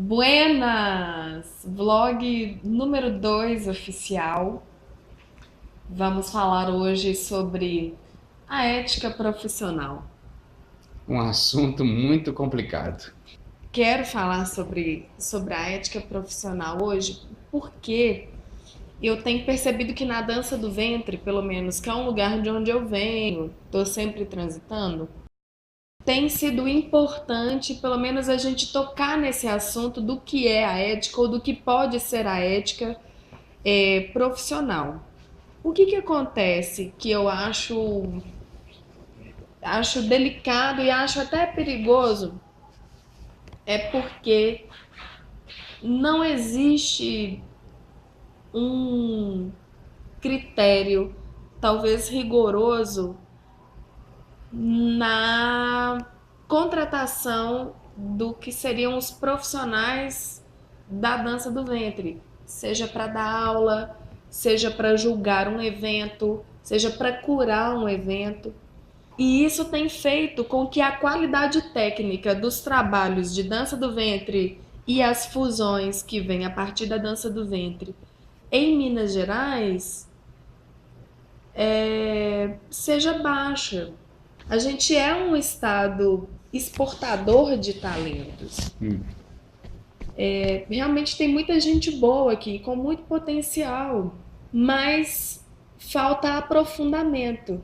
Buenas! Vlog número 2 oficial. Vamos falar hoje sobre a ética profissional. Um assunto muito complicado. Quero falar sobre a ética profissional hoje porque eu tenho percebido que na dança do ventre, pelo menos, que é um lugar de onde eu venho, estou sempre transitando, tem sido importante, pelo menos, a gente tocar nesse assunto do que é a ética ou do que pode ser a ética profissional. O que acontece que eu acho delicado e acho até perigoso é porque não existe um critério talvez rigoroso na contratação do que seriam os profissionais da dança do ventre, seja para dar aula, seja para julgar um evento, seja para curar um evento. E isso tem feito com que a qualidade técnica dos trabalhos de dança do ventre e as fusões que vêm a partir da dança do ventre em Minas Gerais seja baixa. A gente é um estado exportador de talentos. Realmente tem muita gente boa aqui, com muito potencial, mas falta aprofundamento.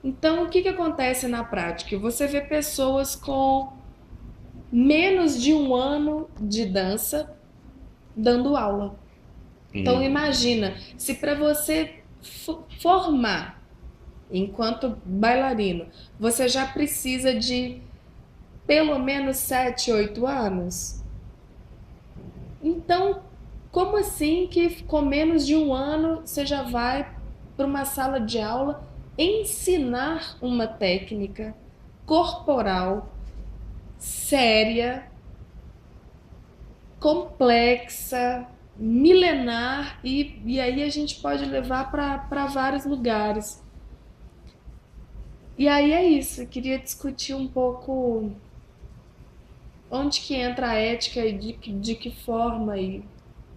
Então, o que acontece na prática? Você vê pessoas com menos de um ano de dança dando aula. Então, E, imagina, se para você formar enquanto bailarino, você já precisa de pelo menos 7, 8 anos. Então, como assim que com menos de um ano você já vai para uma sala de aula ensinar uma técnica corporal séria, complexa, milenar e aí a gente pode levar para vários lugares. E aí é isso, eu queria discutir um pouco onde que entra a ética e de que forma e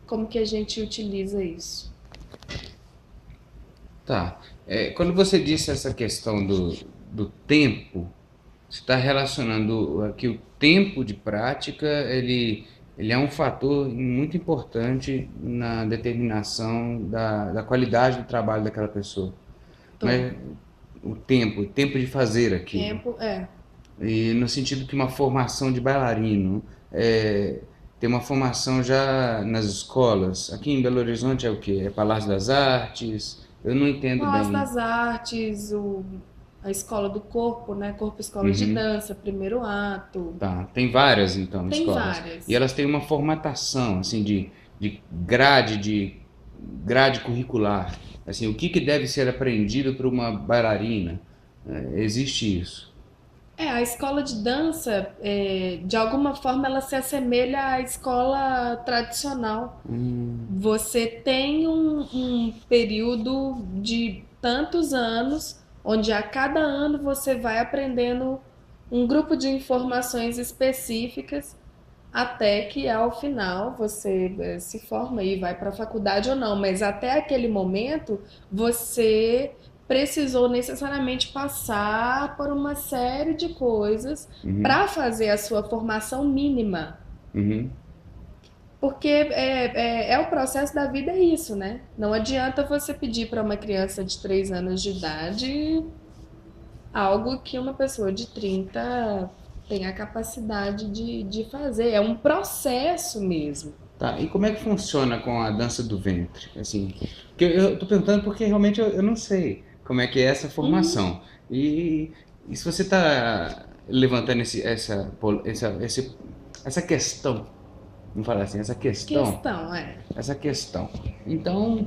como que a gente utiliza isso. tá. Quando você disse essa questão do tempo, você está relacionando aqui o tempo de prática, ele é um fator muito importante na determinação da qualidade do trabalho daquela pessoa. Tô. Mas o tempo de fazer aquilo. Tempo, é. E no sentido que uma formação de bailarino, tem uma formação já nas escolas. Aqui em Belo Horizonte é o quê? É Palácio das Artes? Eu não entendo Palácio bem. das Artes, a escola do corpo, né? Corpo Escola de Uhum. Dança, primeiro ato. Tá. Tem várias, então, Tem escolas. E várias. elas têm uma formatação, assim, de grade curricular. Assim, o que deve ser aprendido para uma bailarina? Existe isso. A escola de dança, de alguma forma, ela se assemelha à escola tradicional. Você tem um período de tantos anos, onde a cada ano você vai aprendendo um grupo de informações específicas, até que ao final você se forma e vai para a faculdade ou não, mas até aquele momento você precisou necessariamente passar por uma série de coisas Uhum. para fazer a sua formação mínima. Uhum. Porque é o processo da vida, é isso, né? Não adianta você pedir para uma criança de 3 anos de idade algo que uma pessoa de 30 tem a capacidade de fazer. É um processo mesmo. Tá, e como é que funciona com a dança do ventre? Assim, porque eu tô perguntando porque realmente eu não sei como é que é essa formação. E se você está levantando essa questão, vamos falar assim, Questão, essa questão. Então,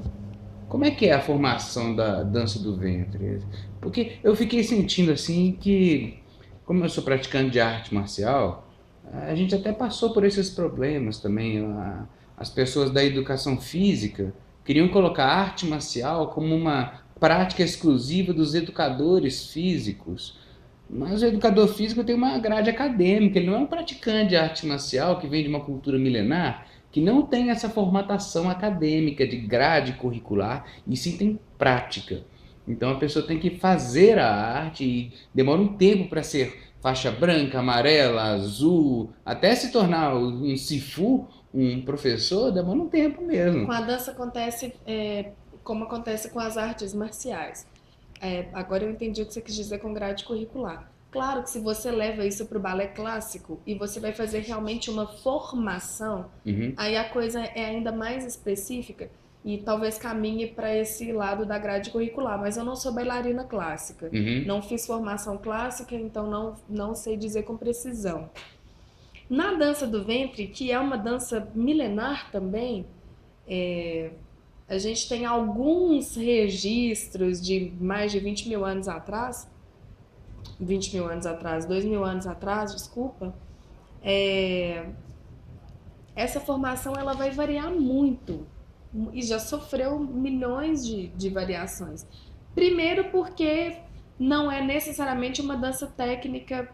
como é que é a formação da dança do ventre? Porque eu fiquei sentindo assim que, como eu sou praticante de arte marcial, a gente até passou por esses problemas também. As pessoas da educação física queriam colocar a arte marcial como uma prática exclusiva dos educadores físicos. Mas o educador físico tem uma grade acadêmica, ele não é um praticante de arte marcial que vem de uma cultura milenar, que não tem essa formatação acadêmica de grade curricular, e sim tem prática. Então a pessoa tem que fazer a arte e demora um tempo para ser faixa branca, amarela, azul, até se tornar um sifu, um professor, demora um tempo Com mesmo. a dança acontece como acontece com as artes marciais. Agora eu entendi o que você quis dizer com grade curricular. Claro que se você leva isso para o balé clássico e você vai fazer realmente uma formação, Uhum, aí a coisa é ainda mais específica e talvez caminhe para esse lado da grade curricular. Mas eu não sou bailarina clássica, uhum. não fiz formação clássica, então não sei dizer com precisão. Na dança do ventre, que é uma dança milenar também, a gente tem alguns registros de mais de 20 mil anos atrás, 20 mil anos atrás, 2 mil anos atrás, desculpa. É, essa formação ela vai variar muito e já sofreu milhões de variações. Primeiro porque não é necessariamente uma dança técnica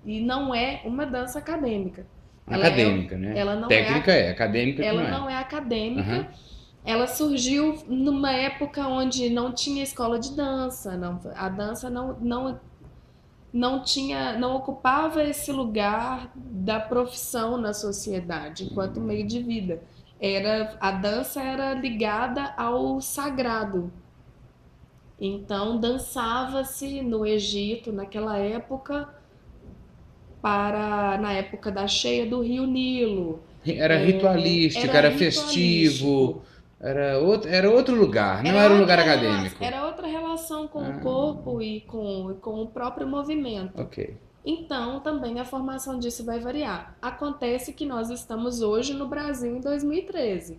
e não é uma dança acadêmica. Ela, é, Acadêmica, né? ela, não, Técnica é, acadêmica que ela não é. não é acadêmica. Aham. Ela surgiu numa época onde não tinha escola de dança, a dança não ocupava esse lugar da profissão na sociedade enquanto meio de vida. A dança era ligada ao sagrado. Então dançava-se no Egito naquela época na época da cheia do Rio Nilo. Era ritualístico, Era era festivo, ritualístico. era outro lugar, não era um lugar acadêmico. Era outra relação com o Ah, corpo e com o próprio movimento. ok. Então, também a formação disso vai variar. Acontece que nós estamos hoje no Brasil em 2013.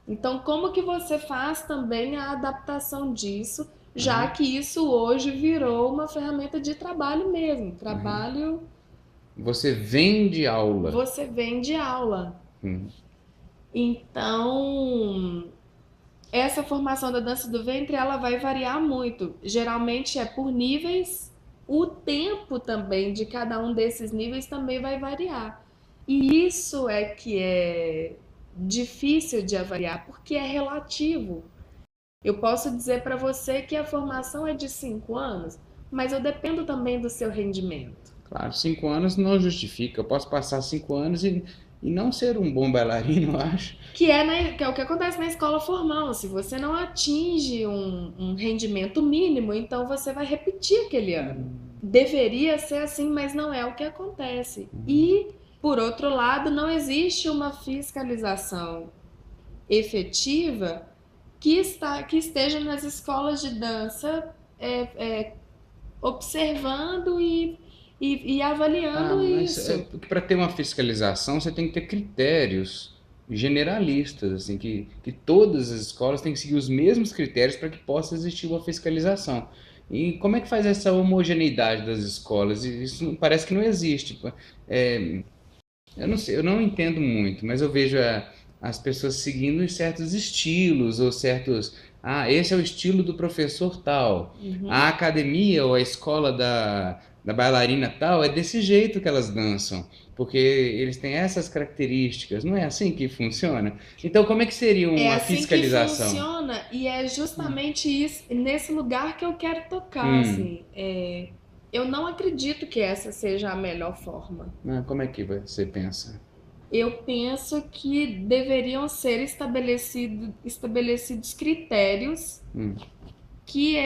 Então, como que você faz também a adaptação disso, já Aham, que isso hoje virou uma ferramenta de trabalho mesmo? aham. Trabalho, Você vende aula. você vende aula. Hum. Então, essa formação da dança do ventre, ela vai variar muito. Geralmente é por níveis, o tempo também de cada um desses níveis também vai variar. E isso é que é difícil de avaliar, porque é relativo. Eu posso dizer para você que a formação é de 5 anos, mas eu dependo também do seu rendimento. Claro, 5 anos não justifica. Eu posso passar 5 anos e não ser um bom bailarino, eu acho. Que é o que acontece na escola formal. Se você não atinge um rendimento mínimo, então você vai repetir aquele ano. Deveria ser assim, mas não é o que acontece. E, por outro lado, não existe uma fiscalização efetiva que esteja nas escolas de dança observando e Ah, avaliando mas isso. para ter uma fiscalização, você tem que ter critérios generalistas, assim, que todas as escolas têm que seguir os mesmos critérios para que possa existir uma fiscalização. E como é que faz essa homogeneidade das escolas? Isso parece que não existe. É, eu não sei, eu não entendo muito, mas eu vejo as pessoas seguindo certos estilos ou certos. Ah, esse é o estilo do professor tal. A Uhum. academia ou a escola da bailarina tal é desse jeito que elas dançam, porque eles têm essas características. Não é assim que funciona? Então, como é que seria É uma assim que fiscalização? funciona e é justamente isso, nesse lugar que eu quero tocar, Hum, assim. Eu não acredito que essa seja a melhor forma. como é que você pensa? Eu penso que deveriam ser estabelecidos critérios Hum, que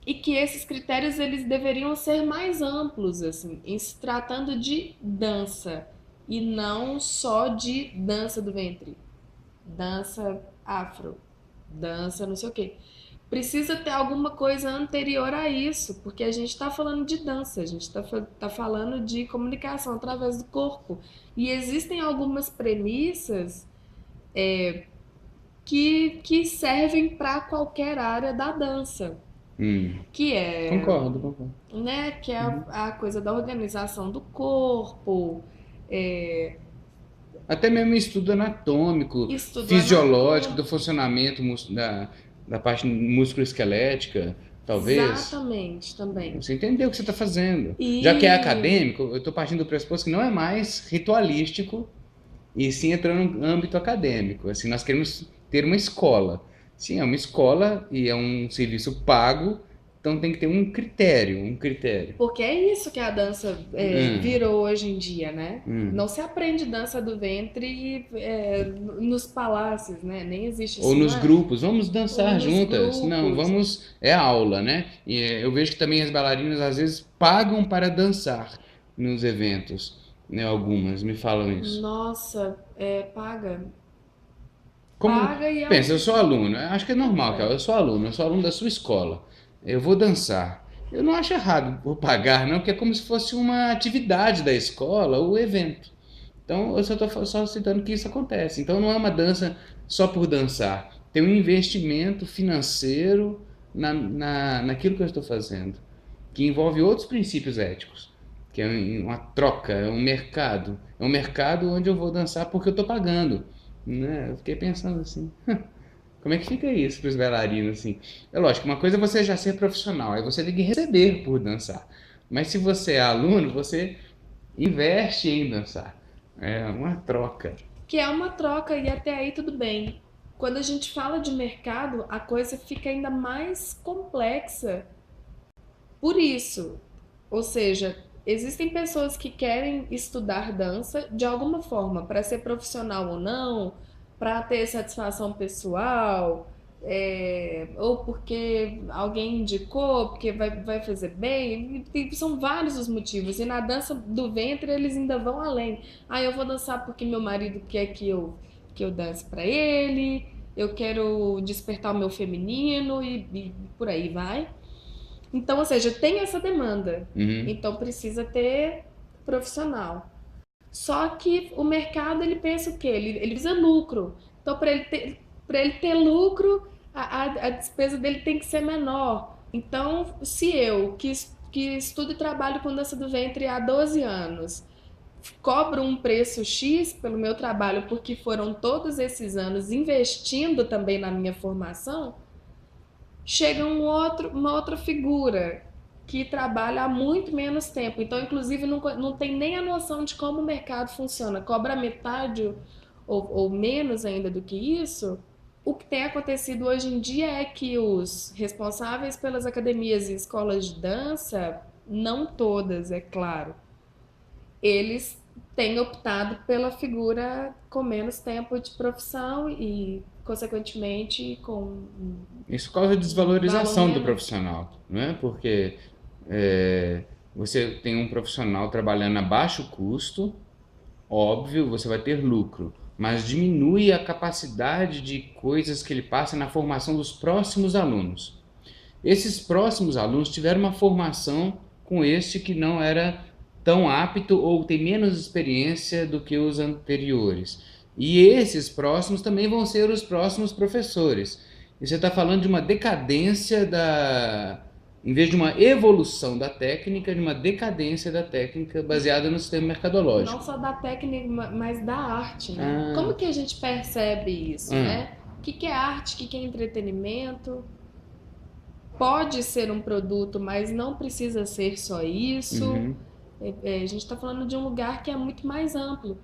e que esses critérios eles deveriam ser mais amplos, assim, em se tratando de dança e não só de dança do ventre, dança afro, dança não sei o quê. Precisa ter alguma coisa anterior a isso, porque a gente está falando de dança, a gente tá falando de comunicação através do corpo. E existem algumas premissas que servem para qualquer área da dança, hum. que é, Concordo, concordo. né, que é Uhum. a coisa da organização do corpo, é, Até mesmo estudo anatômico, estudo fisiológico, do anatômico. funcionamento da parte músculo-esquelética. talvez. Exatamente, também. Você entendeu o que você está fazendo. Já que é E acadêmico, eu estou partindo do pressuposto que não é mais ritualístico e sim entrando no âmbito acadêmico. Assim, nós queremos ter uma escola. Sim, é uma escola e é um serviço pago, então tem que ter um critério, um critério. porque é isso que a dança Hum, virou hoje em dia, né? hum. Não se aprende dança do ventre nos palácios, né? Nem existe Ou isso nos mais. grupos, vamos Ou dançar nos juntas. Não, grupos. vamos, é aula, né? E eu vejo que também as bailarinas às vezes pagam para dançar nos eventos, né? Algumas me falam isso. Nossa, paga. Como, Paga e é pensa, eu um. sou aluno, eu acho que é normal, cara, É. eu sou aluno da sua escola, eu vou dançar. Eu não acho errado por pagar, não, porque é como se fosse uma atividade da escola, o evento. Então, eu só estou só citando que isso acontece. Então, não é uma dança só por dançar. Tem um investimento financeiro naquilo que eu estou fazendo, que envolve outros princípios éticos, que é uma troca, é um mercado. É um mercado onde eu vou dançar porque eu estou pagando. Né? Eu fiquei pensando assim, como é que fica isso para os bailarinos assim? É lógico, uma coisa é você já ser profissional, aí você tem que receber por dançar. Mas se você é aluno, você investe em dançar. É uma troca. Que é uma troca e até aí tudo bem. Quando a gente fala de mercado, a coisa fica ainda mais complexa por isso. Ou seja, existem pessoas que querem estudar dança de alguma forma, para ser profissional ou não, para ter satisfação pessoal, ou porque alguém indicou, porque vai fazer bem. E são vários os motivos. E na dança do ventre eles ainda vão além. Ah, eu vou dançar porque meu marido quer que eu dance para ele, eu quero despertar o meu feminino e por aí vai. Então, ou seja, tem essa demanda. Uhum. Então precisa ter profissional. Só que o mercado ele pensa o quê? Ele visa lucro. Então, para ele ter lucro, a despesa dele tem que ser menor. Então, se eu, que estudo e trabalho com dança do ventre há 12 anos, cobro um preço X pelo meu trabalho, porque foram todos esses anos investindo também na minha formação, chega uma outra figura que trabalha há muito menos tempo. Então, inclusive, não tem nem a noção de como o mercado funciona. Cobra metade ou menos ainda do que isso. O que tem acontecido hoje em dia é que os responsáveis pelas academias e escolas de dança, não todas, é claro, eles têm optado pela figura com menos tempo de profissão e, consequentemente, com Isso causa um valor desvalorização do menor. profissional, não é? Porque é, você tem um profissional trabalhando a baixo custo, óbvio, você vai ter lucro, mas diminui a capacidade de coisas que ele passa na formação dos próximos alunos. Esses próximos alunos tiveram uma formação com este que não era tão apto ou tem menos experiência do que os anteriores. E esses próximos também vão ser os próximos professores. E você está falando de uma decadência da. Em vez de uma evolução da técnica, de uma decadência da técnica baseada no sistema Não mercadológico. só da técnica, mas da arte, né? Ah, Como que a gente percebe isso, ah, né? O que é arte, o que é entretenimento? Pode ser um produto, mas não precisa ser só isso. uhum. A gente está falando de um lugar que é muito mais amplo.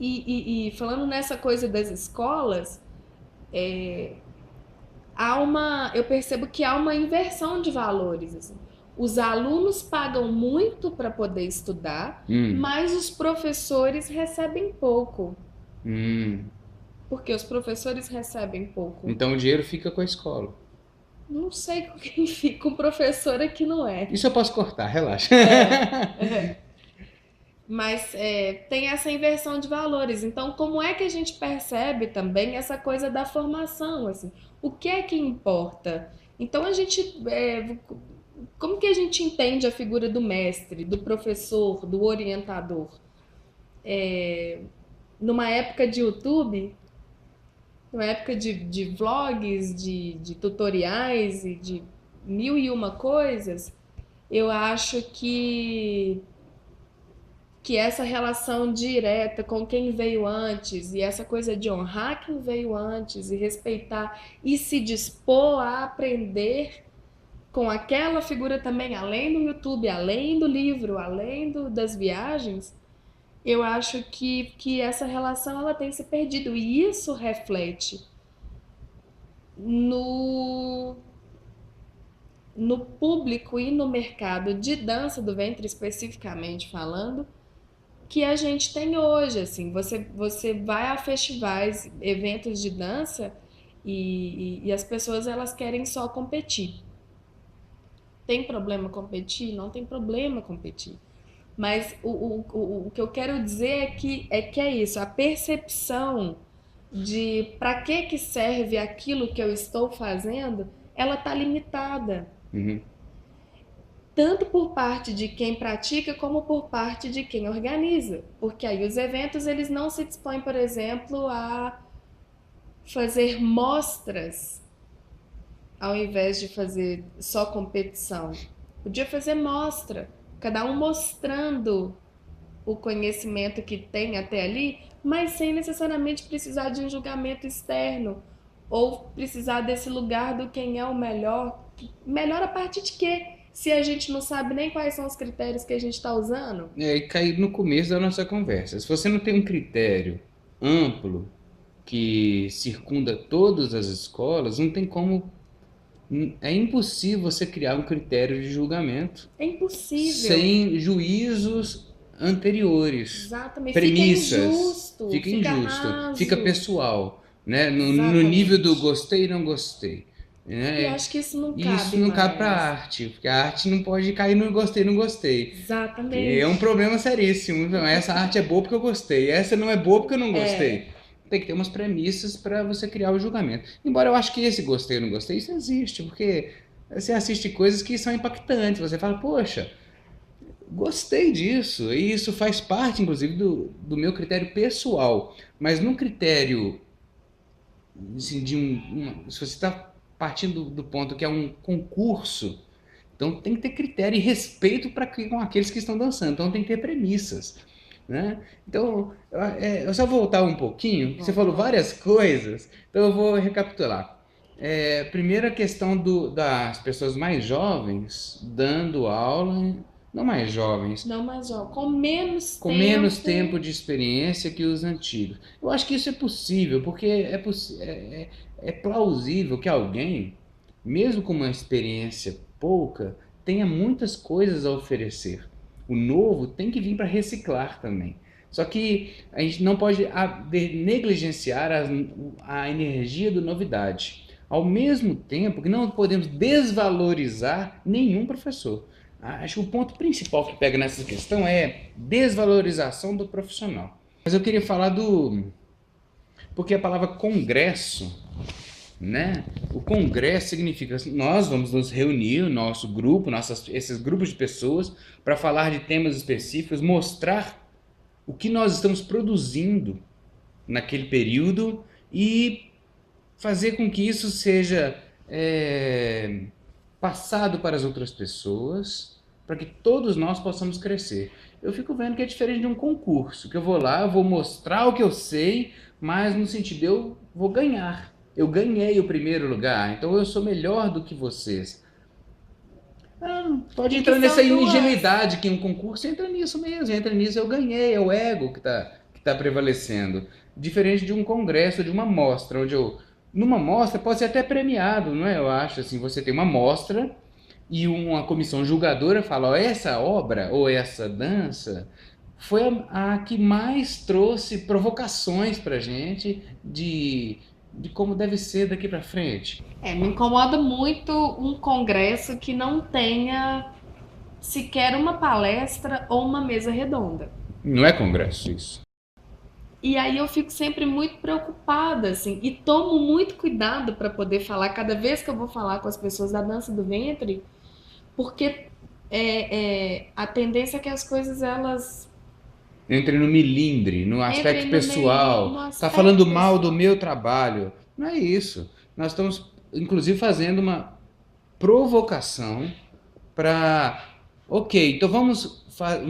E falando nessa coisa das escolas, eu percebo que há uma inversão de valores. Assim. Os alunos pagam muito para poder estudar, Hum, mas os professores recebem pouco. hum. Porque os professores recebem pouco. Então o dinheiro fica com a escola. Não sei com quem fica, o professor aqui não é. Isso eu posso cortar, relaxa. Mas tem essa inversão de valores. Então, como é que a gente percebe também essa coisa da formação? Assim? O que é que importa? Então, como que a gente entende a figura do mestre, do professor, do orientador? Numa época de YouTube, numa época de vlogs, de tutoriais e de mil e uma coisas, eu acho que essa relação direta com quem veio antes e essa coisa de honrar quem veio antes e respeitar e se dispor a aprender com aquela figura também, além do YouTube, além do livro, além das viagens, eu acho que essa relação ela tem se perdido. E isso reflete no, no público e no mercado de dança do ventre, especificamente falando, que a gente tem hoje. Assim, você vai a festivais, eventos de dança e as pessoas elas querem só competir. Tem problema competir? Não tem problema competir. Mas o que eu quero dizer é que é isso, a percepção de para que serve aquilo que eu estou fazendo, ela está limitada. Uhum. Tanto por parte de quem pratica, como por parte de quem organiza. Porque aí os eventos, eles não se dispõem, por exemplo, a fazer mostras ao invés de fazer só competição. Podia fazer mostra, cada um mostrando o conhecimento que tem até ali, mas sem necessariamente precisar de um julgamento externo ou precisar desse lugar do quem é o melhor. Melhor a partir de quê? Se a gente não sabe nem quais são os critérios que a gente está usando? E cair no começo da nossa conversa. Se você não tem um critério amplo que circunda todas as escolas, não tem como. É impossível você criar um critério de julgamento É impossível. sem juízos anteriores, Exatamente. Fica premissas. injusto, Fica fica injusto, fica raso. pessoal, né? No nível do Exatamente. gostei e não gostei, E né? acho que isso não E isso cabe não cabe para a mais. arte, porque a arte não pode cair no gostei, não gostei. Que é um Exatamente. problema seríssimo. Então, essa arte é boa porque eu gostei, essa não é boa porque eu não gostei. É, Tem que ter umas premissas para você criar o julgamento. Embora eu acho que esse gostei ou não gostei, isso existe, porque você assiste coisas que são impactantes. Você fala, poxa, gostei disso. E isso faz parte, inclusive, do meu critério pessoal. Mas num critério, assim, se você está partindo do ponto que é um concurso, então tem que ter critério e respeito para com aqueles que estão dançando. Então tem que ter premissas, né? Então, eu só voltar um pouquinho, que você falou vamos. várias coisas, então eu vou recapitular. Primeiro a questão das pessoas mais jovens dando aula, não mais jovens, Não, mas ó, com menos com menos tempo tempo. de experiência que os antigos. Eu acho que isso é possível, porque é plausível que alguém, mesmo com uma experiência pouca, tenha muitas coisas a oferecer. O novo tem que vir para reciclar também. Só que a gente não pode negligenciar a energia da novidade. Ao mesmo tempo que não podemos desvalorizar nenhum professor. Acho que o ponto principal que pega nessa questão é desvalorização do profissional. Mas eu queria falar porque a palavra congresso, né? O congresso significa nós vamos nos reunir, nosso grupo, esses grupos de pessoas, para falar de temas específicos, mostrar o que nós estamos produzindo naquele período e fazer com que isso seja passado para as outras pessoas, para que todos nós possamos crescer. Eu fico vendo que é diferente de um concurso, que eu vou lá, vou mostrar o que eu sei, mas no sentido eu vou ganhar. Eu ganhei o primeiro lugar, então eu sou melhor do que vocês. Pode E que entrar nessa são duas. ingenuidade que um concurso entra nisso mesmo, entra nisso, eu ganhei, é o ego que tá prevalecendo. Diferente de um congresso, de uma mostra, numa mostra pode ser até premiado, não é? Eu acho assim, você tem uma mostra e uma comissão julgadora fala, ó, essa obra ou essa dança foi a que mais trouxe provocações pra gente de como deve ser daqui pra frente. Me incomoda muito um congresso que não tenha sequer uma palestra ou uma mesa redonda. Não é congresso isso. E aí eu fico sempre muito preocupada, assim, e tomo muito cuidado para poder falar, cada vez que eu vou falar com as pessoas da dança do ventre, porque a tendência é que as coisas elas Entre no milindre, no aspecto entrem no pessoal, está aspecto falando mal do pessoal. meu trabalho. Não é isso. Nós estamos, inclusive, fazendo uma provocação para. Ok, então vamos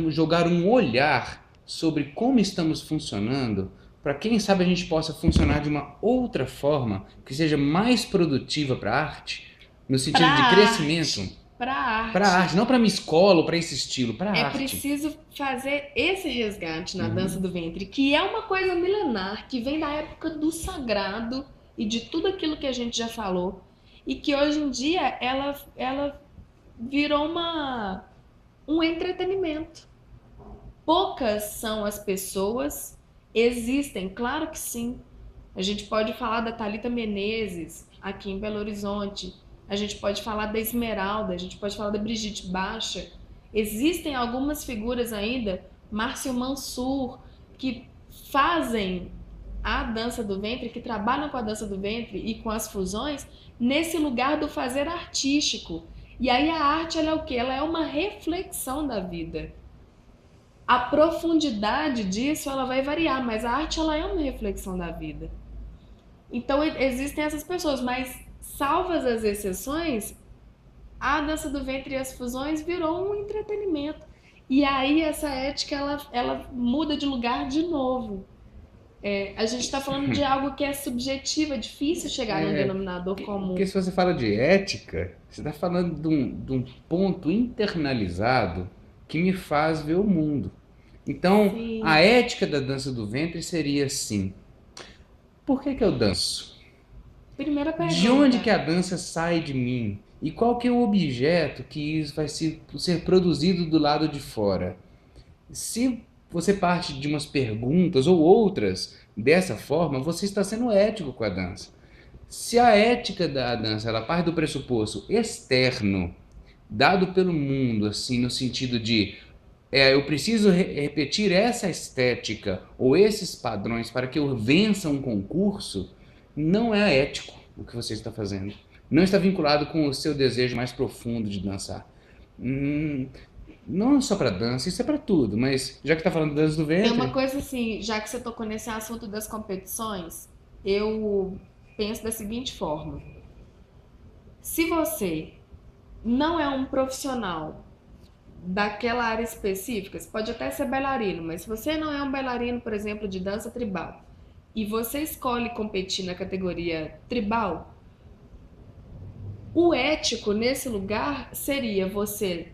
jogar um olhar sobre como estamos funcionando, para quem sabe a gente possa funcionar de uma outra forma, que seja mais produtiva para a arte, No Para sentido de crescimento? para Para arte. arte, não para minha escola ou para esse estilo, para É arte. preciso fazer esse resgate na dança Uhum. do ventre, que é uma coisa milenar, que vem da época do sagrado e de tudo aquilo que a gente já falou, e que hoje em dia ela virou um entretenimento. Poucas são as pessoas, existem, claro que sim. A gente pode falar da Thalita Menezes, aqui em Belo Horizonte. A gente pode falar da Esmeralda, a gente pode falar da Brigitte Baixa. Existem algumas figuras ainda, Márcio Mansur, que fazem a dança do ventre, que trabalham com a dança do ventre e com as fusões, nesse lugar do fazer artístico. E aí a arte, ela é o quê? Ela é uma reflexão da vida. A profundidade disso, ela vai variar, mas a arte, ela é uma reflexão da vida. Então existem essas pessoas, mas salvas as exceções, a dança do ventre e as fusões virou um entretenimento. E aí essa ética ela muda de lugar de novo. A gente está falando de algo que é subjetivo, é difícil chegar num É, denominador porque comum. se você fala de ética, você está falando de um ponto internalizado que me faz ver o mundo. Então, a Sim. ética da dança do ventre seria assim: por que que eu danço? Primeira De onde pergunta. que a dança sai de mim? E qual que é o objeto que isso vai ser produzido do lado de fora? Se você parte de umas perguntas ou outras dessa forma, você está sendo ético com a dança. Se a ética da dança ela parte do pressuposto externo, dado pelo mundo, assim, no sentido de eu preciso repetir essa estética ou esses padrões para que eu vença um concurso, não é ético o que você está fazendo. Não está vinculado com o seu desejo mais profundo de dançar. Hum, não só para dança, isso é para tudo, mas já que está falando de dança do Tem uma ventre, coisa assim, já que você tocou nesse assunto das competições, eu penso da seguinte forma: se você não é um profissional daquela área específica, você pode até ser bailarino, mas se você não é um bailarino, por exemplo, de dança tribal, e você escolhe competir na categoria tribal, o ético nesse lugar seria você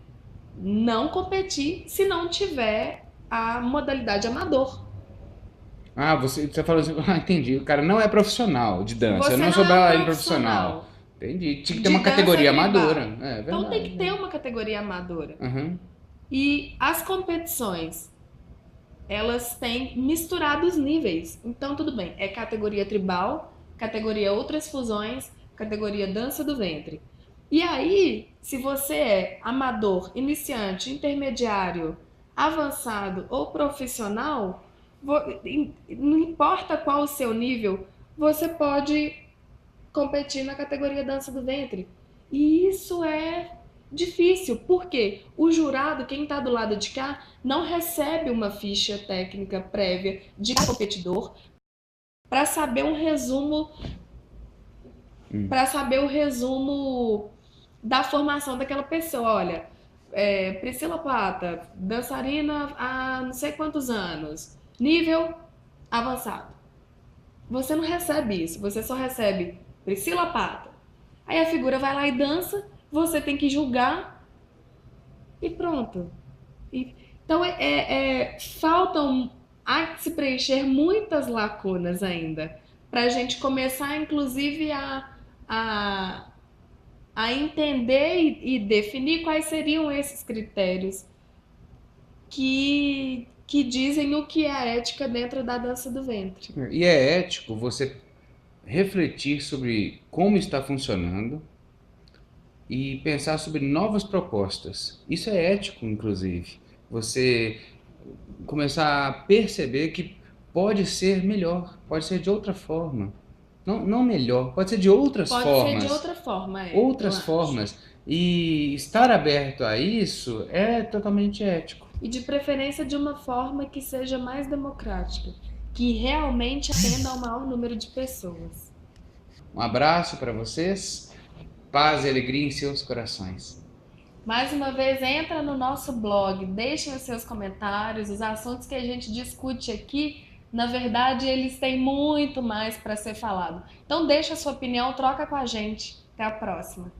não competir se não tiver a modalidade amador. você falou assim, entendi, o cara não é profissional de dança, eu Você não não sou é um bailarino profissional. profissional Entendi, tinha que ter de uma dança categoria amadora, tribal. é Então tem verdade. que ter uma categoria amadora. Uhum. E as competições, elas têm misturados níveis. Então tudo bem, é categoria tribal, categoria outras fusões, categoria dança do ventre. E aí, se você é amador, iniciante, intermediário, avançado ou profissional, não importa qual o seu nível, você pode competir na categoria dança do ventre. E isso é difícil, porque o jurado, quem está do lado de cá, não recebe uma ficha técnica prévia de competidor para saber um resumo, Hum. para saber o resumo da formação daquela pessoa. Olha, Priscila Plata, dançarina há não sei quantos anos, nível avançado. Você não recebe isso, você só recebe Priscila Plata. Aí a figura vai lá e dança, você tem que julgar e pronto. Então faltam a se preencher muitas lacunas ainda para a gente começar, inclusive, a, a entender e definir quais seriam esses critérios que dizem o que é a ética dentro da dança do ventre. E é ético você refletir sobre como está funcionando e pensar sobre novas propostas. Isso é ético, inclusive. Você começar a perceber que pode ser melhor, pode ser de outra forma. Não, não melhor, pode ser de outras Pode ser de formas. outra forma, eu Outras acho. formas. E estar aberto a isso é totalmente ético. E de preferência de uma forma que seja mais democrática, que realmente atenda ao maior número de pessoas. Um abraço para vocês, paz e alegria em seus corações. Mais uma vez, entra no nosso blog, deixem os seus comentários, os assuntos que a gente discute aqui, na verdade, eles têm muito mais para ser falado. Então deixa a sua opinião, troca com a gente. Até a próxima.